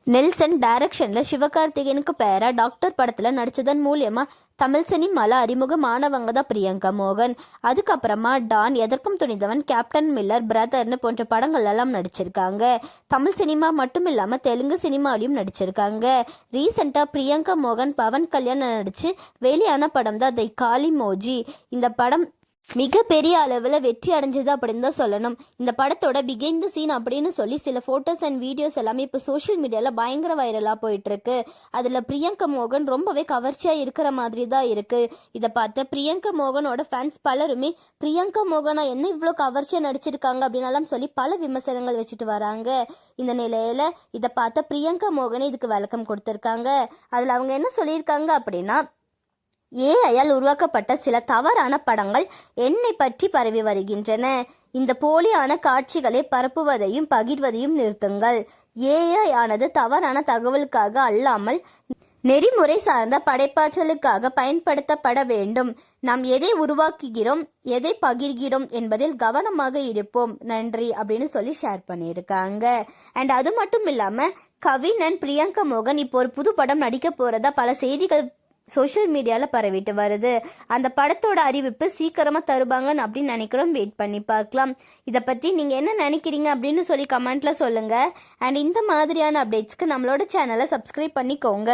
Nelson டைரக்ஷனில் சிவகார்த்திகேயனுக்கு பேரா doctor படத்தில் நடித்ததன் மூலியமாக தமிழ் சினிமாவில் அறிமுகமானவங்க தான் பிரியங்கா மோகன். அதுக்கப்புறமா டான், எதற்கும் துணிந்தவன், கேப்டன் மில்லர், பிரதர்னு போன்ற படங்கள் எல்லாம் நடிச்சிருக்காங்க. தமிழ் சினிமா மட்டும் இல்லாமல் தெலுங்கு சினிமாவிலையும் நடிச்சிருக்காங்க. ரீசெண்டாக பிரியங்கா மோகன் பவன் கல்யாண் நடித்து வெளியான படம் தான் தை காளி மோஜி. இந்த படம் மிகப்பெரிய அளவில் வெற்றி அடைஞ்சது அப்படின்னு தான் சொல்லணும். இந்த படத்தோட பிகைண்ட் தி சீன் அப்படின்னு சொல்லி சில ஃபோட்டோஸ் அண்ட் வீடியோஸ் எல்லாமே இப்போ சோஷியல் மீடியாவில் பயங்கர வைரலாக போயிட்டுருக்கு. அதில் பிரியங்கா மோகன் ரொம்பவே கவர்ச்சியாக இருக்கிற மாதிரி தான் இருக்குது. இதை பார்த்த பிரியங்கா மோகனோட ஃபேன்ஸ் பலருமே பிரியங்கா மோகனா என்ன இவ்வளோ கவர்ச்சியாக நடிச்சிருக்காங்க அப்படின்னாலும் சொல்லி பல விமர்சனங்கள் வச்சுட்டு வராங்க. இந்த நிலையில் இதை பார்த்த பிரியங்கா மோகனே இதுக்கு விளக்கம் கொடுத்துருக்காங்க. அதில் அவங்க என்ன சொல்லியிருக்காங்க அப்படின்னா, ஏஐயால் உருவாக்கப்பட்ட சில தவறான படங்கள் என்னை பற்றி பரவி வருகின்றன. இந்த போலியான காட்சிகளை பரப்புவதையும் பகிர்வதையும் நிறுத்துங்கள். ஏஐ ஆனது தவறான தகவலுக்காக அல்லாமல் நெறிமுறை சார்ந்த படைப்பாற்றலுக்காக பயன்படுத்தப்பட வேண்டும். நாம் எதை உருவாக்குகிறோம், எதை பகிர்கிறோம் என்பதில் கவனமாக இருப்போம். நன்றி அப்படின்னு சொல்லி ஷேர் பண்ணியிருக்காங்க. அண்ட் அது மட்டும் இல்லாமல் கவின் அண்ட் பிரியங்கா மோகன் இப்போ ஒரு புது படம் நடிக்க போகிறதா பல செய்திகள் சோஷியல் மீடியாவில் பரவிட்டு வருது. அந்த படத்தோட அறிவிப்பு சீக்கிரமாக தருவாங்கன்னு அப்படின்னு நினைக்கிறோம். வெயிட் பண்ணி பார்க்கலாம். இதை பற்றி நீங்கள் என்ன நினைக்கிறீங்க அப்படின்னு சொல்லி கமெண்ட்டில் சொல்லுங்கள். அண்ட் இந்த மாதிரியான அப்டேட்ஸ்க்கு நம்மளோட சேனலை சப்ஸ்கிரைப் பண்ணிக்கோங்க.